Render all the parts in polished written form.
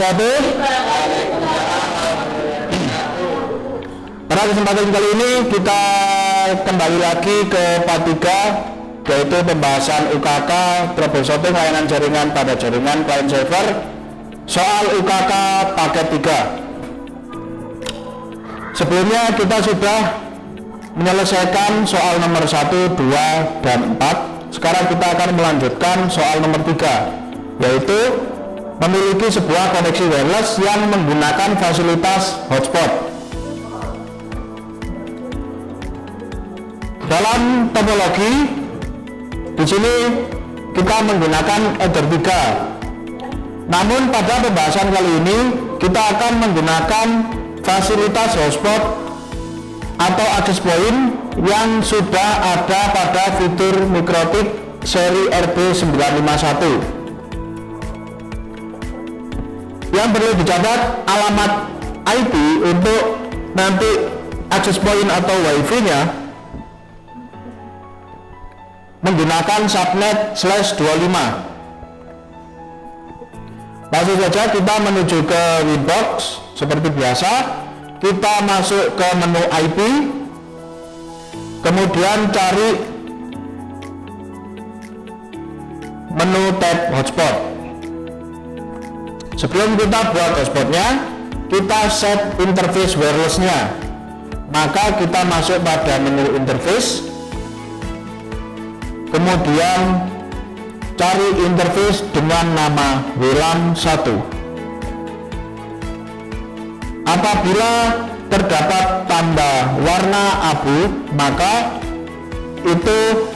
wabarakatuh. Pada kesempatan kali ini kita kembali lagi ke part 3, yaitu pembahasan UKK troubleshooting layanan jaringan pada jaringan client server, soal UKK paket 3. Sebelumnya kita sudah menyelesaikan soal nomor 1, 2, dan 4. Sekarang kita akan melanjutkan soal nomor 3, yaitu memiliki sebuah koneksi wireless yang menggunakan fasilitas hotspot. Dalam topologi, di sini kita menggunakan Ether 3. Namun pada pembahasan kali ini kita akan menggunakan fasilitas hotspot atau access point yang sudah ada pada fitur Mikrotik seri RB951. Yang perlu dicatat, alamat IP untuk nanti access point atau WiFi nya menggunakan subnet /25. Langsung saja kita menuju ke Winbox. Seperti biasa, kita masuk ke menu IP, kemudian cari menu tab hotspot. Sebelum kita buat hotspotnya, kita set interface wirelessnya. Maka kita masuk pada menu interface, kemudian cari interface dengan nama WLAN 1. Apabila terdapat tanda warna abu, maka itu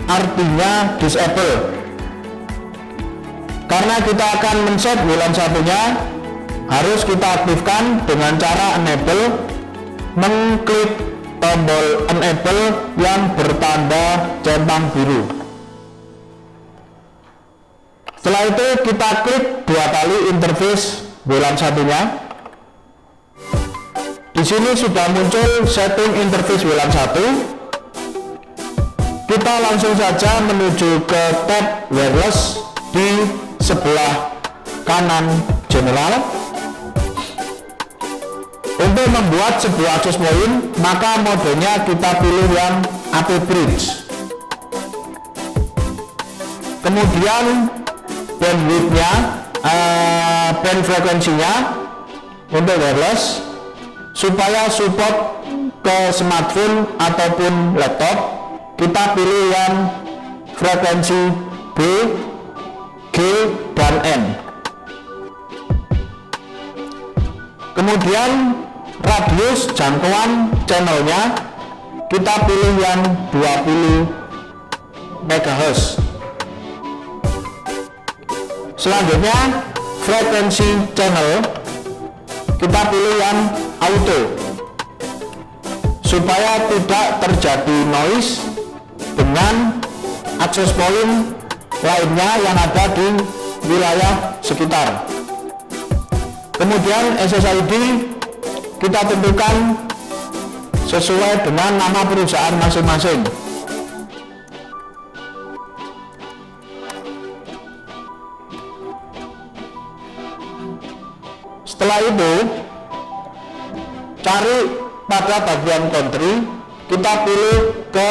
artinya disable. Karena kita akan men-set WLAN 1-nya, harus kita aktifkan dengan cara enable, mengklik tombol enable yang bertanda centang biru. Setelah itu kita klik 2 kali interface WLAN 1-nya. Di sini sudah muncul setting interface WLAN 1. Kita langsung saja menuju ke tab wireless di sebelah kanan general. Untuk membuat sebuah access point, maka modenya kita pilih yang AP Bridge. Kemudian bandwidth-nya, band frekuensinya untuk wireless, supaya support ke smartphone ataupun laptop, kita pilih yang frekuensi B, G, dan N. Kemudian radius jangkauan channelnya kita pilih yang 20 MHz. Selanjutnya frekuensi channel kita pilih yang auto, supaya tidak terjadi noise dengan access point lainnya yang ada di wilayah sekitar. Kemudian SSID kita tentukan sesuai dengan nama perusahaan masing-masing. Setelah itu cari pada bagian country, kita pilih ke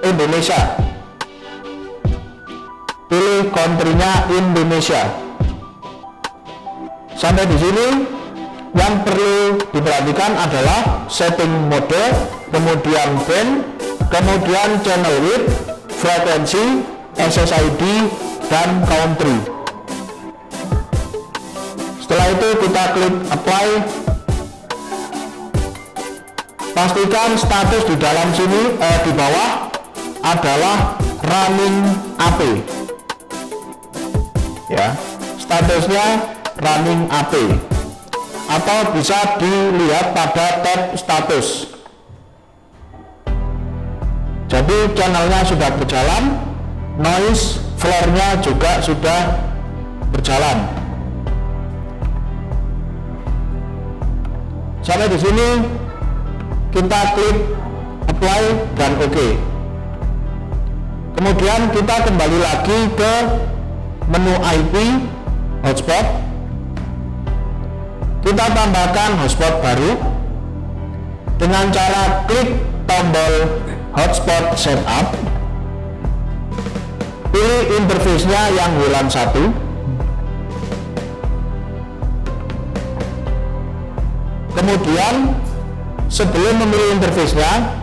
Indonesia, pilih country-nya Indonesia. Sampai di sini yang perlu diperhatikan adalah setting mode, kemudian band, kemudian channel width, frekuensi, SSID, dan country. Setelah itu kita klik apply. Pastikan status di dalam sini di bawah adalah running AP. Ya, statusnya running AP, atau bisa dilihat pada tab status. Jadi channelnya sudah berjalan, noise floor-nya juga sudah berjalan. Sampai di sini kita klik apply dan OK. Kemudian kita kembali lagi ke menu IP hotspot. Kita tambahkan hotspot baru dengan cara klik tombol hotspot setup, pilih interface-nya yang WLAN 1, kemudian sebelum memilih interface-nya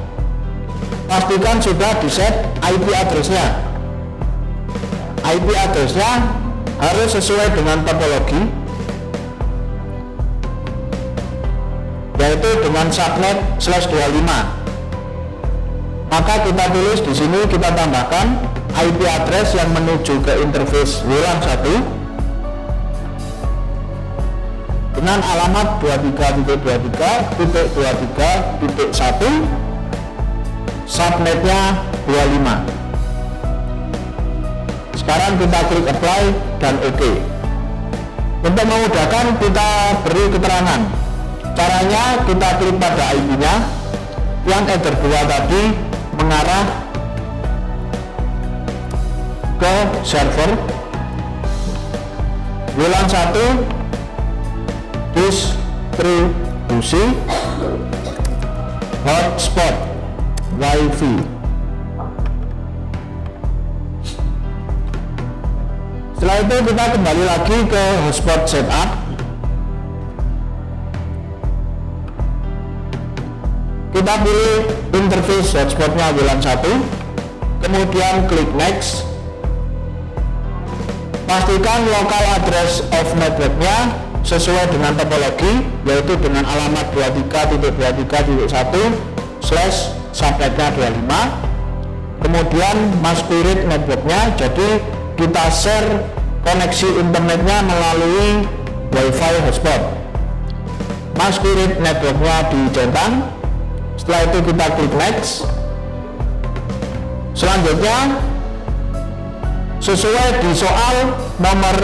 pastikan sudah di-set IP address-nya. IP address-nya harus sesuai dengan topologi, yaitu dengan subnet /25. Maka kita tulis di sini, kita tambahkan IP address yang menuju ke interface WLAN 1 dengan alamat 23.23.23.1, subnetnya 25. Sekarang kita klik apply dan OK. Untuk memudahkan kita beri keterangan. Caranya kita klik pada IP-nya yang header 2 tadi mengarah ke server WLAN 1 distribusi hotspot WiFi. Setelah itu kita kembali lagi ke hotspot setup. Kita pilih interface hotspotnya WLAN 1, kemudian klik next. Pastikan local address of networknya sesuai dengan topologi, yaitu dengan alamat 23.23.1/subnetnya 25. Kemudian masquerade networknya, jadi kita share koneksi internetnya melalui WiFi hotspot. Masquerade networknya dicentang. Setelah itu kita klik next. Selanjutnya sesuai di soal nomor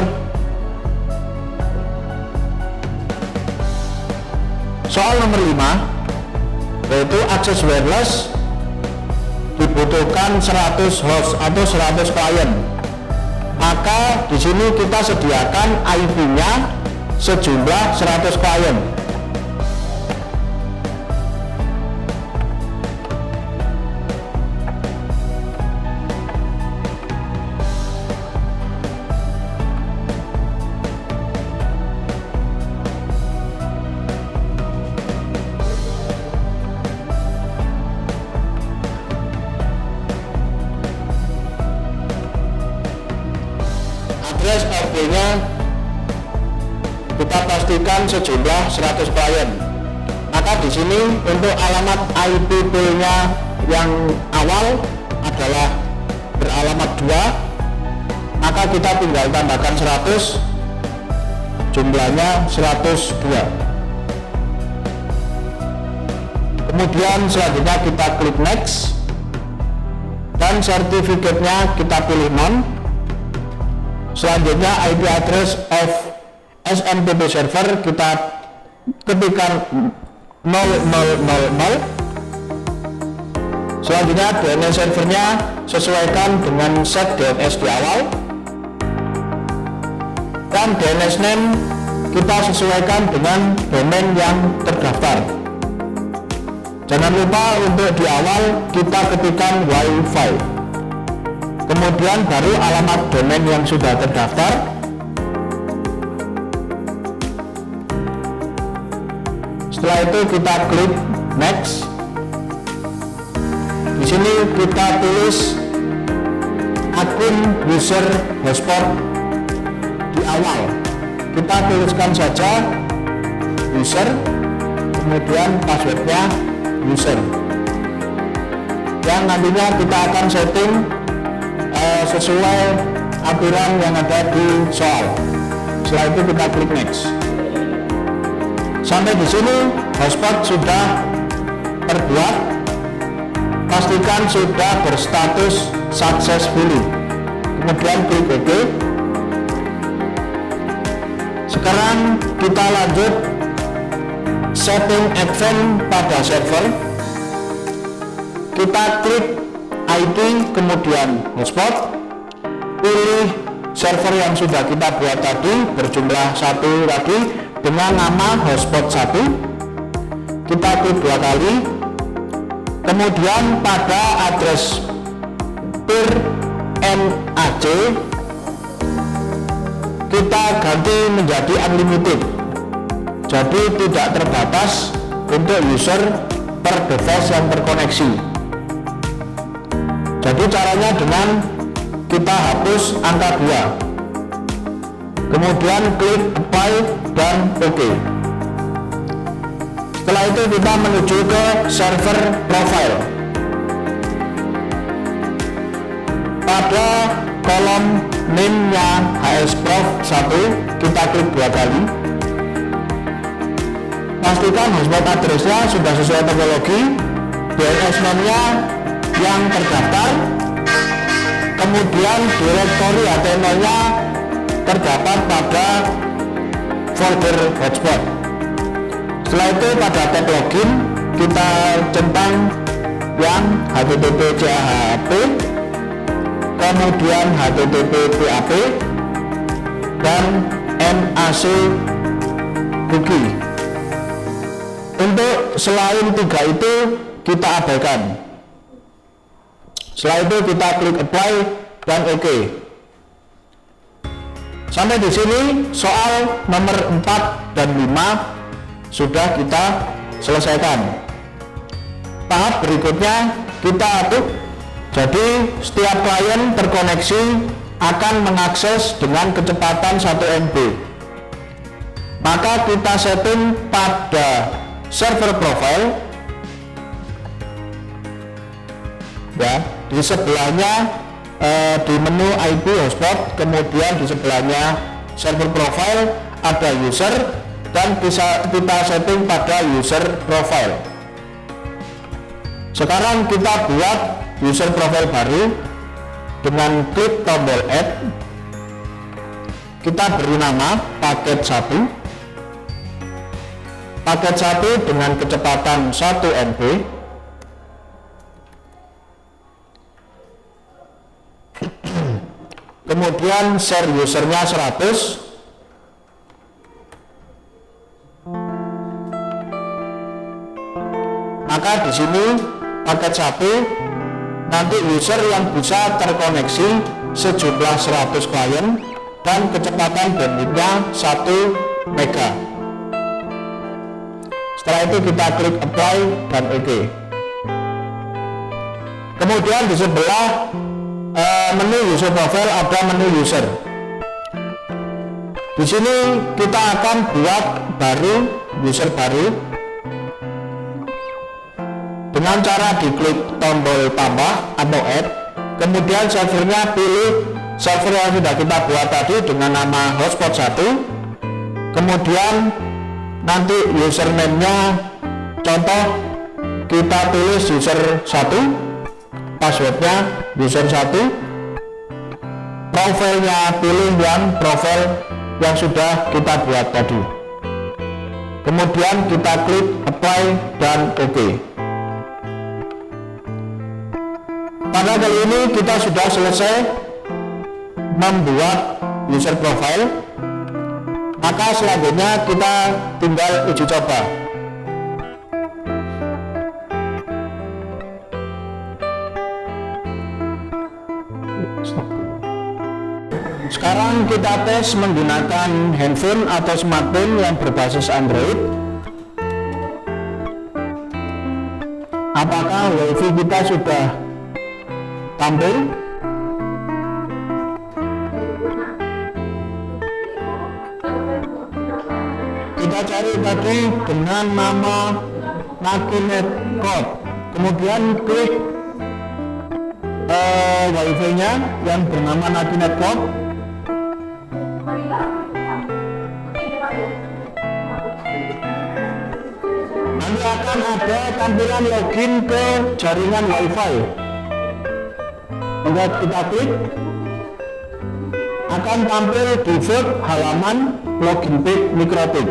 5, yaitu akses wireless dibutuhkan 100 host atau 100 klien. Maka di sini kita sediakan IP-nya sejumlah 100 klien. Address IP-nya kita pastikan sejumlah 100 klien. Maka di sini untuk alamat IP pool-nya yang awal adalah beralamat 2, maka kita tinggal tambahkan 100, jumlahnya 102. Kemudian selanjutnya kita klik next dan sertifikatnya kita pilih non. Selanjutnya IP address of SMTP server kita ketikkan 0000. Selanjutnya DNS servernya sesuaikan dengan set DNS di awal, dan DNS name kita sesuaikan dengan domain yang terdaftar. Jangan lupa untuk di awal kita ketikkan WiFi, kemudian baru alamat domain yang sudah terdaftar. Setelah itu kita klik next. Di sini kita tulis akun user hotspot di awal. Kita tuliskan saja user, kemudian passwordnya user, yang nantinya kita akan setting sesuai aturan yang ada di soal. Setelah itu kita klik next. Sampai di sini hotspot sudah terbuat. Pastikan sudah berstatus successfully. Kemudian klik OK. Sekarang kita lanjut setting advance pada server. Kita klik IP, kemudian hotspot, pilih server yang sudah kita buat tadi berjumlah 1 tadi, dengan nama hotspot 1, kita klik 2 kali, kemudian pada address peer NAC kita ganti menjadi unlimited, jadi tidak terbatas untuk user per device yang terkoneksi. Jadi caranya dengan kita hapus angka 2, kemudian klik apply dan OK. Setelah itu kita menuju ke server profile. Pada kolom name-nya hsprof1 kita klik 2 kali. Pastikan hotspot address-nya sudah sesuai topologi, DNS name-nya yang terdaftar, kemudian direktori HTML-nya terdapat pada folder hotspot. Setelah itu pada tab login kita centang yang http/php, kemudian http/php dan NAC cookie. Untuk selain 3 itu kita abaikan. Setelah itu kita klik apply dan OK. Sampai di sini soal nomor 4 dan 5 sudah kita selesaikan. Tahap berikutnya kita atur. Jadi setiap klien terkoneksi akan mengakses dengan kecepatan 1 MB. Maka kita setting pada server profile, ya, di sebelahnya di menu IP hotspot, kemudian di sebelahnya server profile ada user, dan bisa kita setting pada user profile. Sekarang kita buat user profile baru dengan klik tombol add. Kita beri nama paket 1. Paket 1 dengan kecepatan 1 MB. Kemudian share usernya 100. Maka di sini paket 1 nanti user yang bisa terkoneksi sejumlah 100 klien dan kecepatan bandwidthnya 1 mega. Setelah itu kita klik apply dan OK. Kemudian di sebelah menu user profile ada menu user. Di sini kita akan buat baru user baru dengan cara diklik tombol tambah atau add. Kemudian servernya pilih server yang sudah kita buat tadi dengan nama hotspot 1. Kemudian nanti username-nya contoh kita tulis user 1, passwordnya user 1, profilnya pilih yang profil yang sudah kita buat tadi. Kemudian kita klik apply dan OK. Pada kali ini kita sudah selesai membuat user profile. Maka selanjutnya kita tinggal uji coba. Sekarang kita tes menggunakan handphone atau smartphone yang berbasis Android. Apakah WiFi kita sudah tampil? Kita cari tadi dengan nama Nakinet Code, kemudian klik WiFi-nya yang bernama Nakinet Code. Nanti akan ada tampilan login ke jaringan WiFi. Jika kita klik, akan tampil default halaman login page MikroTik.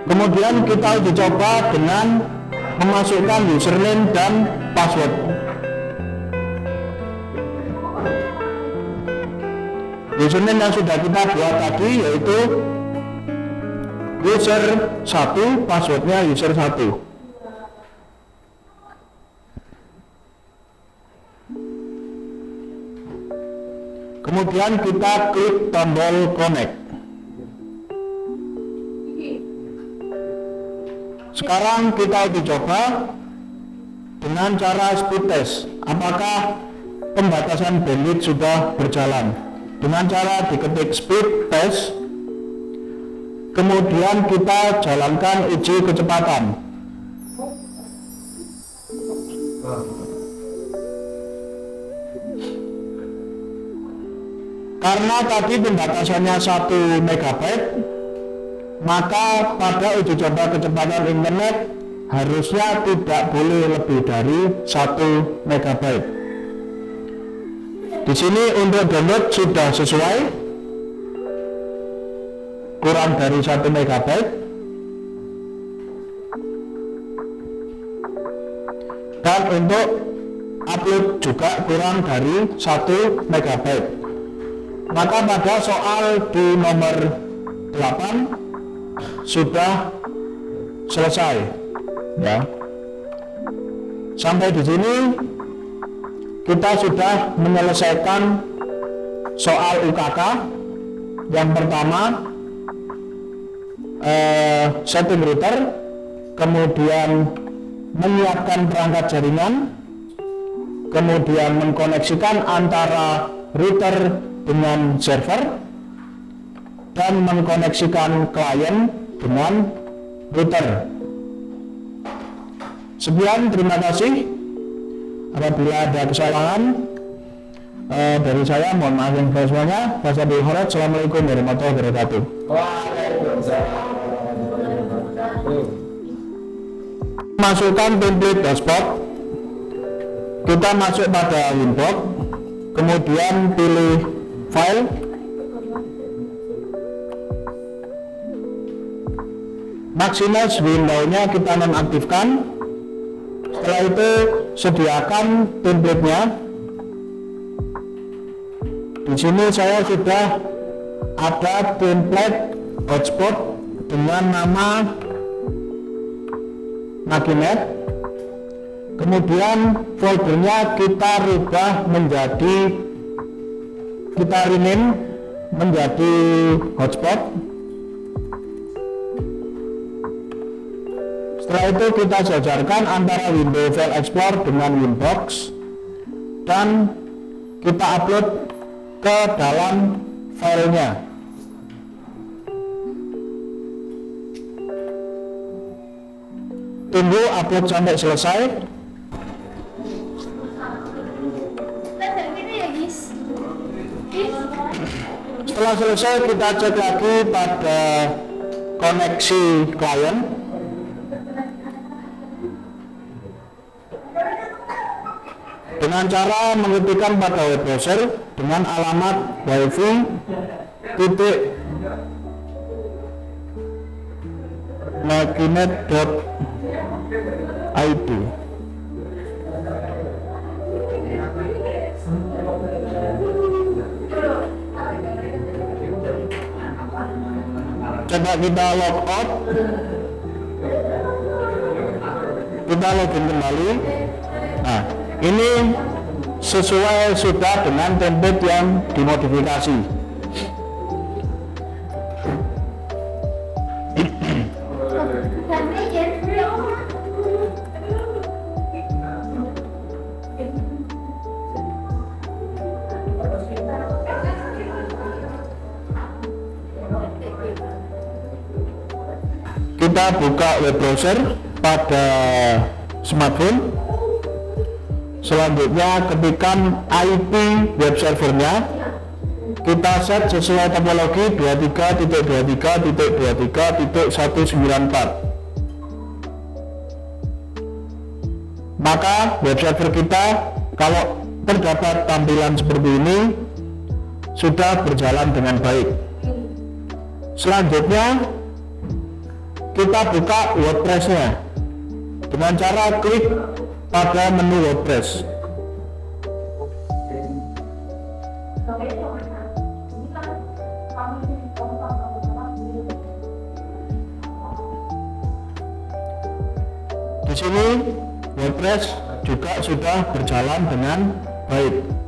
Kemudian kita uji coba dengan memasukkan username dan password. username yang sudah kita buat tadi yaitu user 1, passwordnya user 1. Kemudian kita klik tombol connect. Sekarang kita uji coba dengan cara speed test. Apakah pembatasan bandwidth sudah berjalan? Dengan cara diketik speed test, kemudian kita jalankan uji kecepatan. Karena tadi pembatasannya 1 MB, maka pada uji coba kecepatan internet harusnya tidak boleh lebih dari 1 MB. Di sini untuk download sudah sesuai, kurang dari 1 MB. Dan untuk upload juga kurang dari 1 MB. Maka pada soal di nomor 8 sudah selesai, ya. Sampai di sini kita sudah menyelesaikan soal UKK. Yang pertama setting router, kemudian menyiapkan perangkat jaringan, kemudian mengkoneksikan antara router dengan server, dan mengkoneksikan klien dengan router. Sekian, terima kasih. Apabila ada kesalahan dari saya, mohon maaf yang besar semuanya. Wassalamualaikum warahmatullahi wabarakatuh. Masukkan template dashboard. Kita masuk pada Winbox, kemudian pilih file. Maximize window-nya kita nonaktifkan. Setelah itu sediakan template-nya. Di sini saya sudah ada template hotspot dengan nama Naginet. Kemudian foldernya kita rubah menjadi, kita rename menjadi hotspot. Setelah itu kita jajarkan antara window file explorer dengan Winbox dan kita upload ke dalam filenya. Tunggu upload sampai selesai. Setelah selesai kita cek lagi pada koneksi klien. Dengan cara mengetikkan pada web browser dengan alamat wifi.naginet.id. Coba kita log out, kita login kembali. Nah, ini sesuai sudah dengan template yang dimodifikasi. Kita buka web browser pada smartphone. Selanjutnya ketikkan IP web servernya, kita set sesuai topologi 23.23.23.194. Maka web server kita, kalau terdapat tampilan seperti ini, sudah berjalan dengan baik. Selanjutnya kita buka WordPress-nya dengan cara klik pada menu WordPress. Di sini WordPress juga sudah berjalan dengan baik.